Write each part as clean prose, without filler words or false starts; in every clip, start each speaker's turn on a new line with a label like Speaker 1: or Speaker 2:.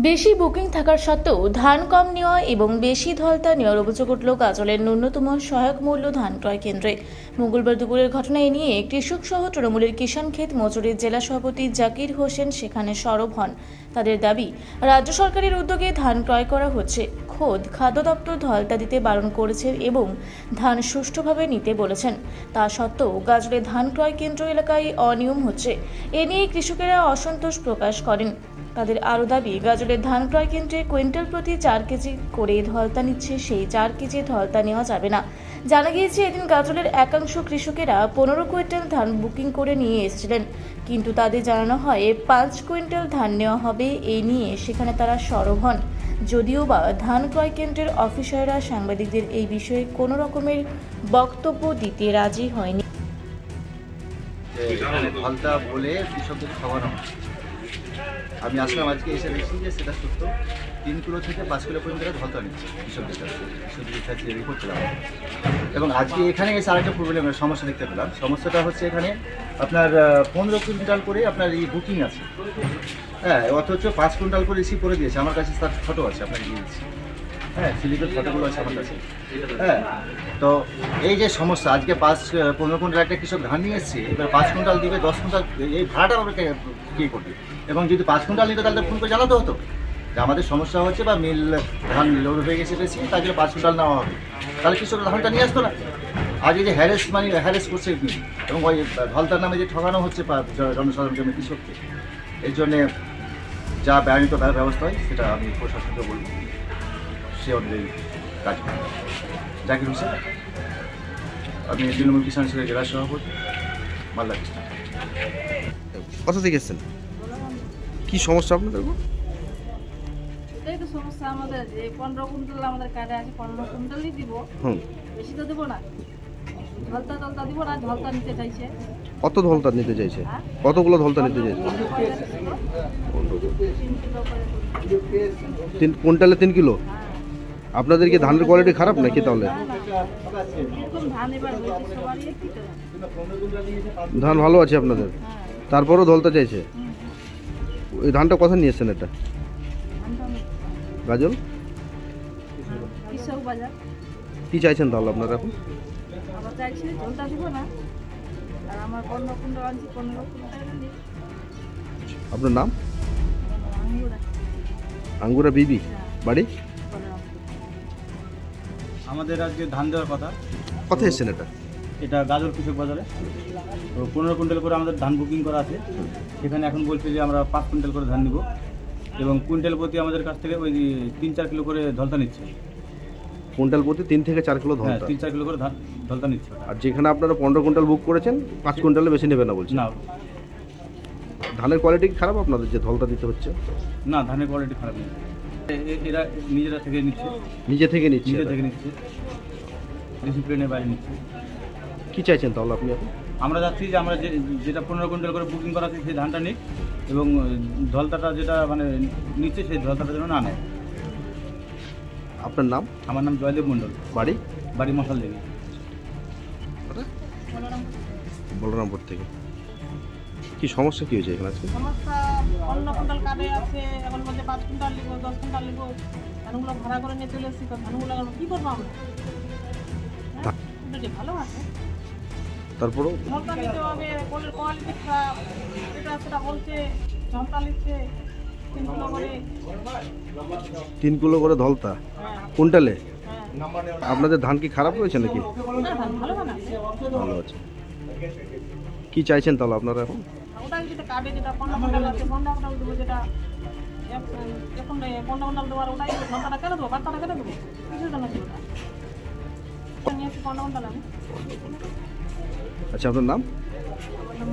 Speaker 1: বেশি বুকিং থাকার সত্ত্বেও ধান কম নেওয়া এবং বেশি ধলতা নেওয়ার অভিযোগ উঠল গাজলের ন্যূনতম সহায়ক মূল্য ধান ক্রয় কেন্দ্রে। মঙ্গলবার দুপুরের ঘটনা এ নিয়ে কৃষক সহ তৃণমূলের কিষাণ ক্ষেত মজুরির জেলা সভাপতি জাকির হোসেন সেখানে সরব হন। তাদের দাবি, রাজ্য সরকারের উদ্যোগে ধান ক্রয় করা হচ্ছে। খোদ খাদ্য দপ্তর ধলতা দিতে বারণ করেছে এবং ধান সুষ্ঠুভাবে নিতে বলেছেন। তা সত্ত্বেও গাজলে ধান ক্রয় কেন্দ্র এলাকায় অনিয়ম হচ্ছে। এ নিয়ে কৃষকেরা অসন্তোষ প্রকাশ করেন। তাদের আরও দাবি, গাজলের ধান ক্রয় কেন্দ্রে কুইন্টাল প্রতি 4 কেজি করে ধলতা নিচ্ছে, সেই 4 কেজি ধলতা নেওয়া যাবে না। জানা গিয়েছে, এদিন গাজলের একাংশ কৃষকেরা 15 কুইন্টাল ধান বুকিং করে নিয়ে এসেছিলেন, কিন্তু তাদের জানানো হয় 5 কুইন্টাল ধান নেওয়া হবে। এই নিয়ে সেখানে তারা সরব হন। যদিও বা ধান ক্রয় কেন্দ্রের অফিসাররা সাংবাদিকদের এই বিষয়ে কোনো রকমের বক্তব্য দিতে রাজি হয়নি।
Speaker 2: ধলতা বলে কৃষকদের খাওয়ানো হয়। আমি আসলাম আজকে এসে দেখছি যে সেটা সত্য। 3 কিলো থেকে 5 কিলো পর্যন্ত ধলতা নিচ্ছে কৃষকদের কাছে, কৃষকদের কাছে রিপোর্ট পেলাম। এবং আজকে এখানে এসে আরেকটা প্রবলেমের সমস্যা দেখতে পেলাম। সমস্যাটা হচ্ছে এখানে আপনার 15 কুইন্টাল করে আপনার এই বুকিং আছে, হ্যাঁ, অথচ 5 কুইন্টাল করে রিসিভ করে দিয়েছে। আমার কাছে তার ফটো আছে, আপনার দিয়েছি, হ্যাঁ, স্লিপের ফটোগুলো আছে আমার কাছে, হ্যাঁ। তো এই যে সমস্যা, আজকে 15 কুইন্টাল একটা কৃষক ধান নিয়ে এসছে, এবার 5 কুইন্টাল দিবে, 10 কুইন্টাল এই ভাড়াটা আমাকে কী করবে? এবং যদি 5 কুইন্টাল নিতে তাহলে ফোন করে জানাতে হতো যে আমাদের সমস্যা হচ্ছে বা মিল ধান লোড হয়ে গেছে বেশি, তার জন্য 5 কুইন্টাল নেওয়া হবে, তাহলে কৃষক ধানটা নিয়ে আসতো না। আজ এই যে হ্যারেস করছে এবং ওই ধলতার নামে যে ঠকানো হচ্ছে জনসাধারণ জন্য কৃষককে, এই জন্যে যা ব্যয়নিত ব্যবস্থা হয় সেটা আমি প্রশাসনকে বলব, সে অনুযায়ী কাজ করবে। জাকির হোসেন, আমি তৃণমূল কিষাণ সংঘের জেলা সভাপতি, মালদা ডিস্ট্রিক্ট।
Speaker 3: কোথা থেকে এসেছেন? কি সমস্যা আপনাদের?
Speaker 4: এটাই তো সমস্যা আমাদের, যে 15 কুইন্টাল আমাদের কার্ডে আছে, 15 কুইন্টালই দিব, বেশি তো দেবো না। ঝলতা দিব না, ঝলতা নিতে চাইছে।
Speaker 3: কত ধলতা নিতে চাইছে? কতগুলো ধলতা নিতে চাইছে? 3 কুইন্টালে 3 কিলো। আপনাদের কি ধানের কোয়ালিটি খারাপ নাকি তাহলে?
Speaker 4: এরকম ধান এবার হয়েছে সবারই, কি তো
Speaker 3: ধান ভালো আছে আপনাদের, তারপরও ধলতা চাইছে। ওই ধানটা কোথায় নিয়ে এসছেন? এটা গাজল
Speaker 4: কৃষক বাজার।
Speaker 3: কি চাইছেন তাহলে আপনারা এখন?
Speaker 4: আমরা চাইছি ঝলতা দিব না, আর আমার 15 কুইন্টাল আনছি, 15 কুইন্টাল নিই।
Speaker 3: আপনার নাম?
Speaker 4: আঙ্গুরা
Speaker 3: আঙ্গুরা বিবি, বাড়ি?
Speaker 5: আমাদের আজকে ধান দেওয়ার কথা।
Speaker 3: কোথায় এসছেন?
Speaker 5: এটা গাজল কৃষক বাজারে। তো 15 কুইন্টাল করে আমাদের ধান বুকিং করা আছে। সেখানে এখন বলছে যে আমরা 5 কুইন্টাল করে ধান নিব এবং কুইন্টাল প্রতি আমাদের কাছ থেকে ওই 3-4 কিলো করে ধলতা নিচ্ছে।
Speaker 3: কুইন্টাল প্রতি 3 থেকে 4 কিলো
Speaker 5: হ্যাঁ,
Speaker 3: ধলতা।
Speaker 5: 3-4 কিলো করে ধলতা নিচ্ছে।
Speaker 3: আর যেখানে আপনারা 15 কুইন্টাল বুক করেছেন, 5 কুইন্টালে বেশি নেবে না বলছেন?
Speaker 5: না,
Speaker 3: ধানের কোয়ালিটি খারাপ আপনাদের যে ধলতা দিতে হচ্ছে?
Speaker 5: না, ধানের কোয়ালিটি খারাপ নেই। এরা নিজেরা থেকে নিচ্ছে,
Speaker 3: নিজে থেকে নিচ্ছে?
Speaker 5: ডিসিপ্লিনের বাইরে নিচ্ছে।
Speaker 3: কি চাইছেন তাহলে আপনি এখন?
Speaker 5: আমরা যাচ্ছি যে আমরা যেটা 15 কুইন্টাল করে বুকিং করা আছে সেই ধানটা নিক এবং ধলতাটা যেটা মানে নিচ্ছে সেই ধলতাটা যেন না নেয়।
Speaker 3: আপনার নাম?
Speaker 5: আমার নাম জয়দেব মণ্ডল,
Speaker 3: বাড়ি
Speaker 5: মশাল দেবী।
Speaker 3: বলরামপুর থেকে। কি সমস্যা কি হয়েছে এখানে আজকে?
Speaker 4: সমস্যা 15 কুইন্টাল কার্ডে আছে, এখন বলছে 5 কুইন্টাল লিখবো, 10 কুইন্টাল লিখবো। ধানগুলো ভাড়া করে নিয়ে চলে এসেছি, তো ধানগুলো কি করবো আমরা? এটা ভালো আছে,
Speaker 3: তারপরও
Speaker 4: ঝলতা নিতে হবে, কোয়ালিটি খারাপ, এটা সেটা বলছে। ঝলতা নিচ্ছে 3 কিলো করে।
Speaker 3: 3 কিলো করে ধলতা কুইন্টালে?
Speaker 4: হ্যাঁ,
Speaker 3: আপনাদের ধান কি খারাপ হয়েছে নাকি?
Speaker 4: না ধান ভালো বানাচ্ছে।
Speaker 3: ভালো আছে। কি চাইছেন তাহলে আপনারা এখন?
Speaker 4: ওটা যেটা কার্ডে যেটা 15 কুইন্টাল আছে, 15 কুইন্টাল দেবো, যেটা এখন 15 কুইন্টাল দেওয়ার ওটাই ঝলতাটা কেন দেবো, বার্তাটা কেন দেবো, কিছুর জন্য দেবো না। নিয়ে আসছি 15 কুইন্টাল আমি।
Speaker 3: আচ্ছা, আপনার নাম?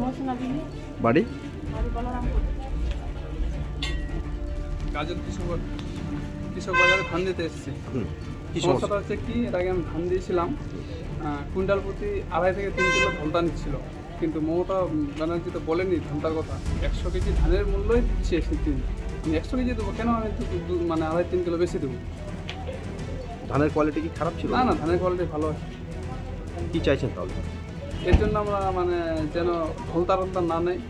Speaker 4: মহসিনা বিবি,
Speaker 3: বাড়ি?
Speaker 4: বাড়ি বলরামপুর।
Speaker 6: গাজল কৃষক বাজারে ধান দিতে এসেছি।
Speaker 3: কি সমস্যা?
Speaker 6: সমস্যাটা হচ্ছে কি, এর আগে আমি ধান দিয়েছিলাম, কুইন্টাল প্রতি 2.5 থেকে 3 কিলো ধলতা নিচ্ছিল, কিন্তু মমতা ব্যানার্জি তো বলেনি ধলতার কথা। 100 কেজি ধানের মূল্যই দিচ্ছে সেদিন। 100 কেজি দেবো কেন, আমি মানে 2.5-3 কিলো বেশি দেবো।
Speaker 3: ধানের কোয়ালিটি কি খারাপ ছিল?
Speaker 6: না, ধানের কোয়ালিটি ভালো আছে।
Speaker 3: কি চাইছেন তাহলে?
Speaker 6: এর জন্য আমরা মানে যেন ধলতা না নেয়,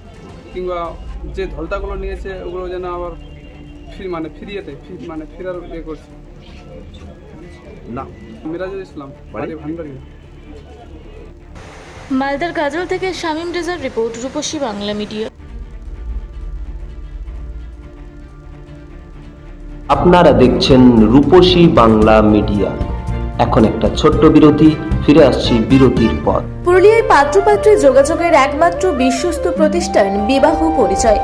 Speaker 6: কিংবা যে ধলতাগুলো নিয়েছে ওগুলো যেন আবার ফেরার করছে।
Speaker 3: না
Speaker 6: মিরাজুল ইসলাম,
Speaker 3: বাড়ি?
Speaker 6: বাড়ি ভান্ডারিয়া।
Speaker 1: মালদার গাজল থেকে শামীম রেজার রিপোর্ট, রূপসী বাংলা মিডিয়া।
Speaker 7: আপনারা দেখছেন রূপসী বাংলা মিডিয়া। এখন একটা ছোট্ট বিরতি, ফিরে আসছি বিরতির পর।
Speaker 1: পুরুলিয়ায় পাত্রপাত্রী যোগাযোগের একমাত্র বিশ্বস্ত প্রতিষ্ঠান বিবাহ পরিচয়।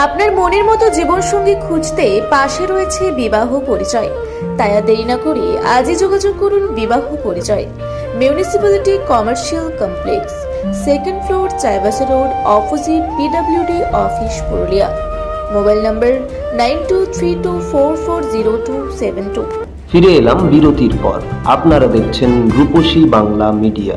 Speaker 1: আপনার মনের মতো জীবনসঙ্গী খুঁজতে পাশে রয়েছে বিবাহ পরিচয়। তাই আর দেরি না করে আজই যোগাযোগ করুন বিবাহ পরিচয়। Municipality commercial complex, 2nd floor, Chaibasa road, opposite PWD office, Purulia. Mobile নম্বর 9232440272।
Speaker 7: ফিরে এলাম বিরতির পর। আপনারা দেখছেন রূপসী বাংলা মিডিয়া।